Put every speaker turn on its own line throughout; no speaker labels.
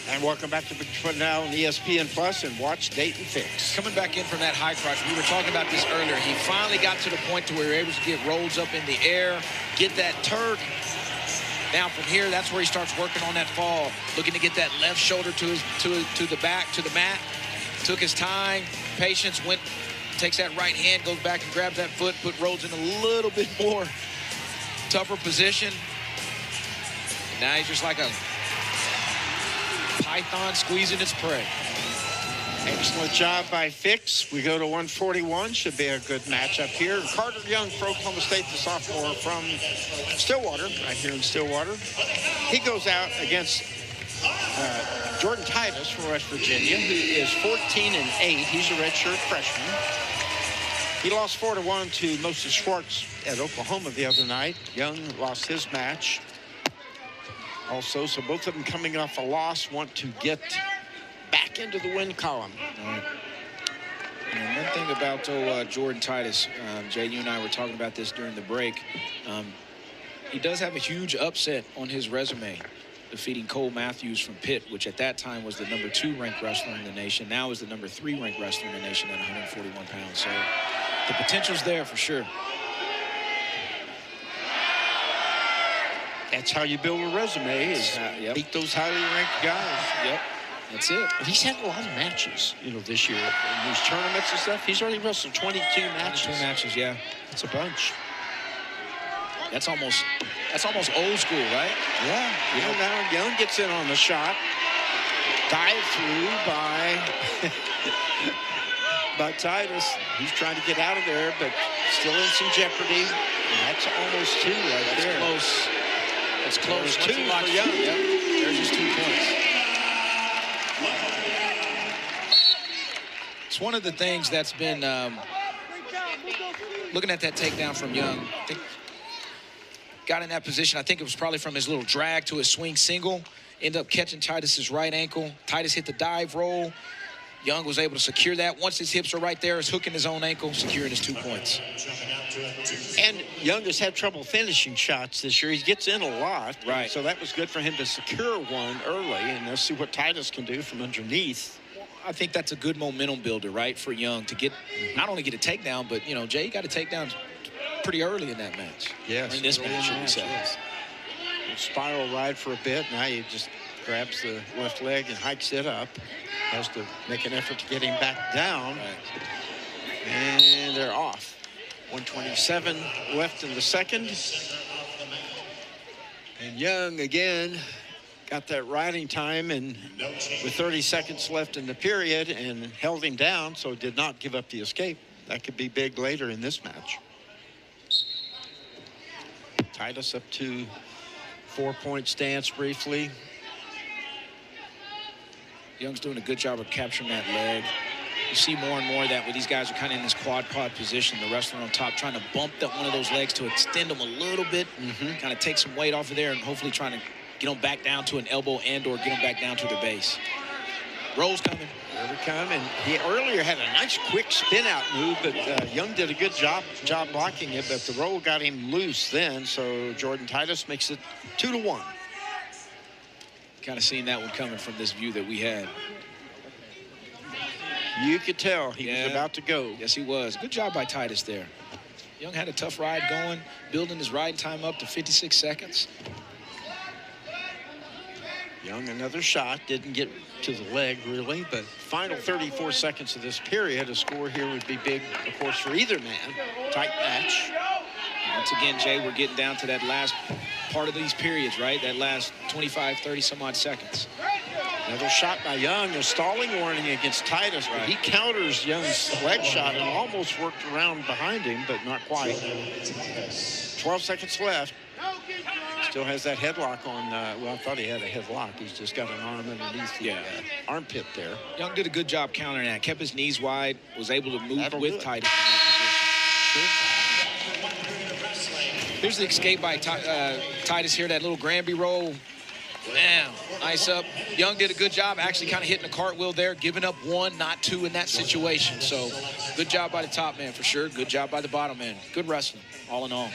And welcome back to Bigfoot Now on ESPN Plus and watch Dayton Fix.
Coming back in from that high crotch, we were talking about this earlier. He finally got to the point to where he was able to get rolls up in the air, get that turd. Now from here, that's where he starts working on that fall, looking to get that left shoulder to the back, to the mat. Took his time, patience, takes that right hand, goes back and grabs that foot, put Rhodes in a little bit more tougher position. And now he's just like a python squeezing its prey.
Excellent job by Fix. We go to 141. Should be a good matchup here. Carter Young for Oklahoma State, the sophomore from Stillwater, right here in Stillwater. He goes out against Jordan Titus from West Virginia, who is 14-8. He's a redshirt freshman. He lost 4-1 to Moses Schwartz at Oklahoma the other night. Young lost his match. Also, so both of them coming off a loss want to get back into the win column.
Right. And one thing about Jordan Titus, Jay, you and I were talking about this during the break. He does have a huge upset on his resume, defeating Cole Matthews from Pitt, which at that time was the #2 ranked wrestler in the nation. Now is the #3 ranked wrestler in the nation at 141 pounds. So the potential's there for sure.
That's how you build a resume, is beat those highly ranked guys.
Yep, that's it.
And he's had a lot of matches, this year in these tournaments and stuff. He's already wrestled 22 matches.
22 matches, yeah.
That's a bunch.
That's almost old school, right?
Yeah. Now Young gets in on the shot. Dive through by Titus. He's trying to get out of there, but still in some jeopardy. And that's almost 2 right there.
Close. It's close.
2 for Young.
Yep. There's his 2 points. It's one of the things that's been looking at that takedown from Young. I think got in that position. I think it was probably from his little drag to his swing single. Ended up catching Titus's right ankle. Titus hit the dive roll. Young was able to secure that. Once his hips are right there, he's hooking his own ankle, securing his 2 points.
And Young has had trouble finishing shots this year. He gets in a lot.
Right.
So that was good for him to secure one early. And let's see what Titus can do from underneath.
I think that's a good momentum builder, right, for Young to get, not only get a takedown, but, Jay got a takedown pretty early in that match.
Yes.
In this match, should we say.
Yes. Spiral ride for a bit. Now he just grabs the left leg and hikes it up. Has to make an effort to get him back down. Right. And they're off. 127 left in the second. And Young again got that riding time and with 30 seconds left in the period and held him down, so did not give up the escape. That could be big later in this match. Titus up to 4-point stance briefly.
Young's doing a good job of capturing that leg. You see more and more of that where these guys are kind of in this quad pod position, the wrestler on top trying to bump one of those legs to extend them a little bit, kind of take some weight off of there and hopefully trying to get them back down to an elbow and or get them back down to their base. Rolls coming.
There we come, and he earlier had a nice quick spin out move, but Young did a good job blocking it, but the roll got him loose then, so Jordan Titus makes it 2-1.
Kind of seeing that one coming from this view that we had.
You could tell he was about to go.
Yes, he was. Good job by Titus there. Young had a tough ride going, building his riding time up to 56 seconds.
Young, another shot, didn't get to the leg really, but final 34 seconds of this period, a score here would be big, of course, for either man. Tight match.
Once again, Jay, we're getting down to that last part of these periods, right? That last 25, 30 some odd seconds.
Another shot by Young, a stalling warning against Titus, but he counters Young's leg shot and almost worked around behind him, but not quite. 12 seconds left. Still has that headlock on, well, I thought he had a headlock. He's just got an arm underneath the armpit there.
Young did a good job countering that. Kept his knees wide, was able to move with Titus in that position. Here's the escape by Titus here, that little Granby roll. Man, nice up. Young did a good job actually kind of hitting a cartwheel there, giving up 1, not 2 in that situation. So good job by the top man for sure. Good job by the bottom man. Good wrestling, all in all.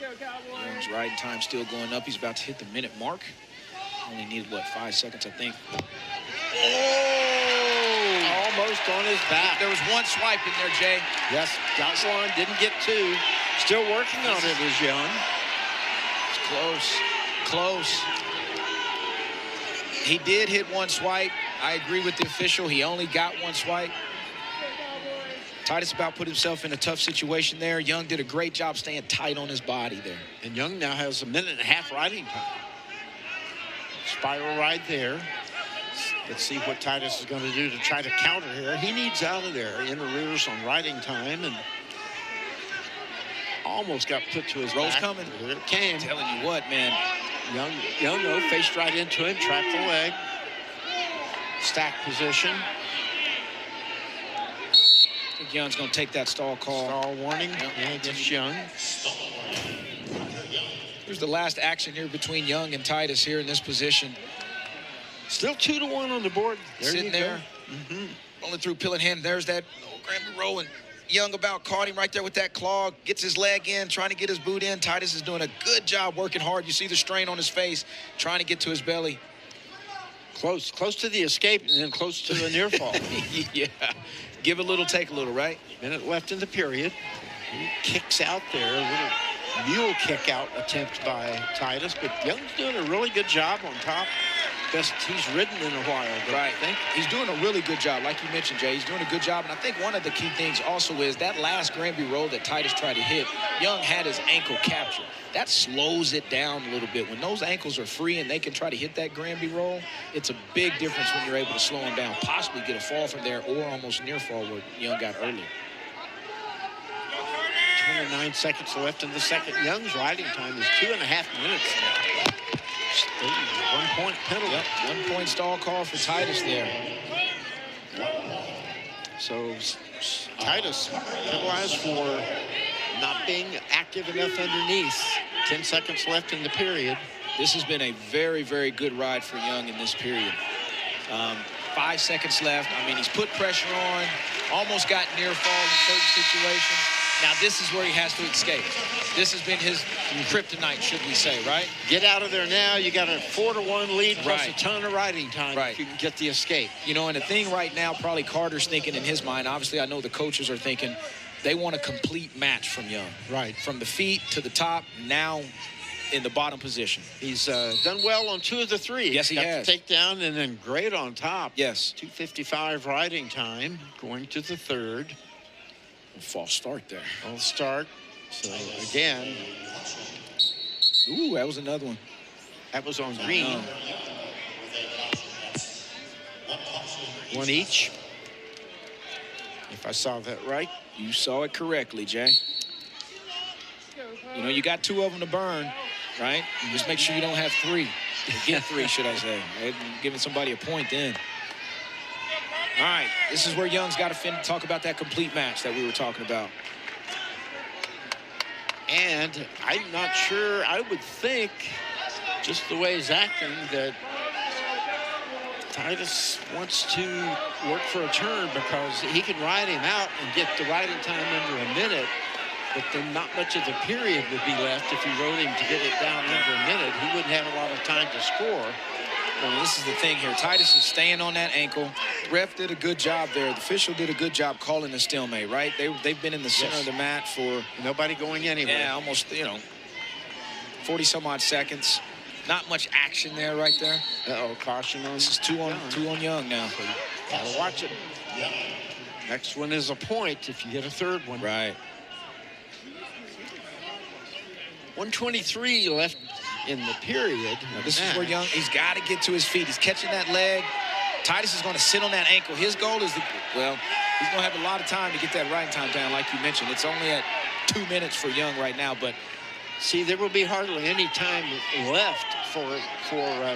Young's riding time still going up. He's about to hit the minute mark. Only needed, what, 5 seconds, I think.
Oh! Almost on his back.
There was one swipe in there, Jay.
Yes, got one, didn't get two. Still working on it is Young.
It's close, close. He did hit one swipe. I agree with the official. He only got one swipe. Titus about put himself in a tough situation there. Young did a great job staying tight on his body there.
And Young now has a 1.5 riding time. Spiral ride there. Let's see what Titus is going to do to try to counter here. He needs out of there. In arrears on riding time, and almost got put to his
Rolls
back.
coming.
Here it came.
I'm telling you what, man.
Young though, faced right into him, trapped the leg. Stack position.
I think Young's going to take that stall call.
Stall warning.
Yep.
Yeah, against Young.
Here's the last action here between Young and Titus here in this position.
Still 2-1 on the board.
Sitting there. Only through Pillingham. There's that Granby roll, and Young about caught him right there with that claw. Gets his leg in, trying to get his boot in. Titus is doing a good job working hard. You see the strain on his face, trying to get to his belly.
Close to the escape, and then close to the near fall.
Yeah. Give a little, take a little, right?
Minute left in the period. He kicks out there. A little mule kick out attempt by Titus, but Young's doing a really good job on top. Best he's ridden in a while.
Right. He's doing a really good job. Like you mentioned, Jay, he's doing a good job. And I think one of the key things also is that last Granby roll that Titus tried to hit, Young had his ankle captured. That slows it down a little bit. When those ankles are free and they can try to hit that Granby roll, it's a big difference when you're able to slow him down, possibly get a fall from there or almost near fall where Young got earlier.
29 seconds left in the second. Young's riding time is 2.5 minutes now. 1 point penalty.
Yep, 1 point stall call for Titus there.
So Titus penalized for not being active enough underneath. 10 seconds left in the period.
This has been a very, very good ride for Young in this period. 5 seconds left. I mean, he's put pressure on, almost got near fall in certain situations. Now, this is where he has to escape. This has been his kryptonite, should we say, right?
Get out of there now. You got a 4-1 lead plus
Right.
a ton of riding time
Right.
if you can get the escape.
You know, and the thing right now, probably Carter's thinking in his mind, obviously I know the coaches are thinking, they want a complete match from Young.
Right.
From the feet to the top, now in the bottom position.
He's done well on 2 of the 3.
Yes, he
got
has.
the takedown and then great on top.
Yes.
2:55 riding time going to the third.
False start there.
I'll start. So again,
Ooh, that was another one.
that was on green. One each. If I saw that right.
You saw it correctly, Jay. You know, you got 2 of them to burn, right? Just make sure you don't have 3. Or get 3, should I say. Right? Giving somebody a point then. All right, this is where Young's got to talk about that complete match that we were talking about.
And I'm not sure, I would think, just the way he's acting, that Titus wants to work for a turn because he can ride him out and get the riding time under a minute, but then not much of the period would be left if he rode him to get it down under a minute. He wouldn't have a lot of time to score.
Well, this is the thing here. Titus is staying on that ankle. Ref did a good job there. The official did a good job calling the stalemate, right? They've been in the center of the mat for...
Nobody going anywhere.
Yeah, almost, 40-some-odd seconds. Not much action there right there.
Uh-oh, caution on.
This is 2 on Young now.
So gotta watch it. Next one is a point if you get a third one.
Right.
1:23 left in the period.
Now, this is where Young, he's got to get to his feet. He's catching that leg. Titus is going to sit on that ankle. His goal is, he's going to have a lot of time to get that riding time down, like you mentioned. It's only at 2 minutes for Young right now, but...
See, there will be hardly any time left for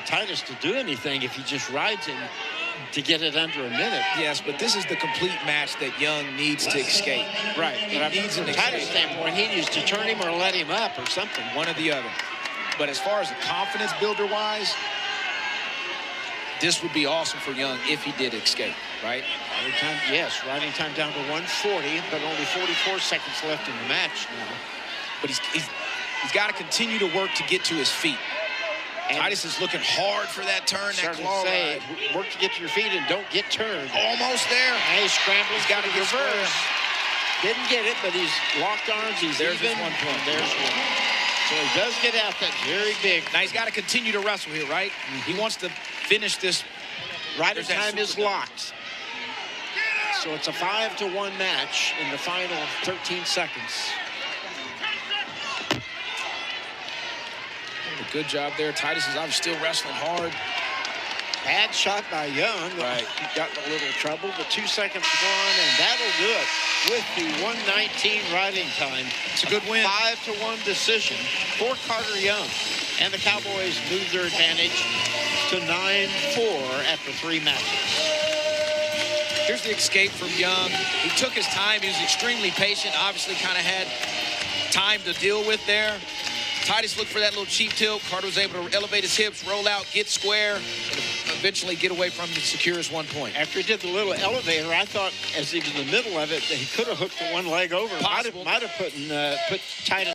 Titus to do anything if he just rides him to get it under a minute.
Yes, but this is the complete match that Young needs to escape.
Right.
He needs an
Titus'
escape.
standpoint, he needs to turn him or let him up or something.
One or the other. But as far as the confidence builder-wise, this would be awesome for Young if he did escape, right?
Riding time, yes, riding time down to 1:40, but only 44 seconds left in the match now.
But he's He's got to continue to work to get to his feet. And Titus is looking hard for that turn, that claw ride.
Work to get to your feet and don't get turned.
Almost there.
Now he's scrambling. He's got to reverse. Didn't get it, but he's locked arms.
There's
even.
1 point.
There's one. So he does get out. That's very big.
Now he's got to continue to wrestle here, right? He wants to finish this.
Right at time is locked. So it's a 5-1 match in the final 13 seconds.
A good job there. Titus is obviously still wrestling hard.
Bad shot by Young.
Right.
He got in a little trouble, but 2 seconds gone, and that'll do it with the 1:19 riding time.
It's a good win.
5-1 decision for Carter Young. And the Cowboys move their advantage to 9-4 after 3 matches.
Here's the escape from Young. He took his time. He was extremely patient. Obviously kind of had time to deal with there. Titus looked for that little cheap tilt. Carter was able to elevate his hips, roll out, get square, and eventually get away from him to secure his 1 point.
After he did the little elevator, I thought as he was in the middle of it that he could have hooked the one leg over.
Possible.
Might have put Titus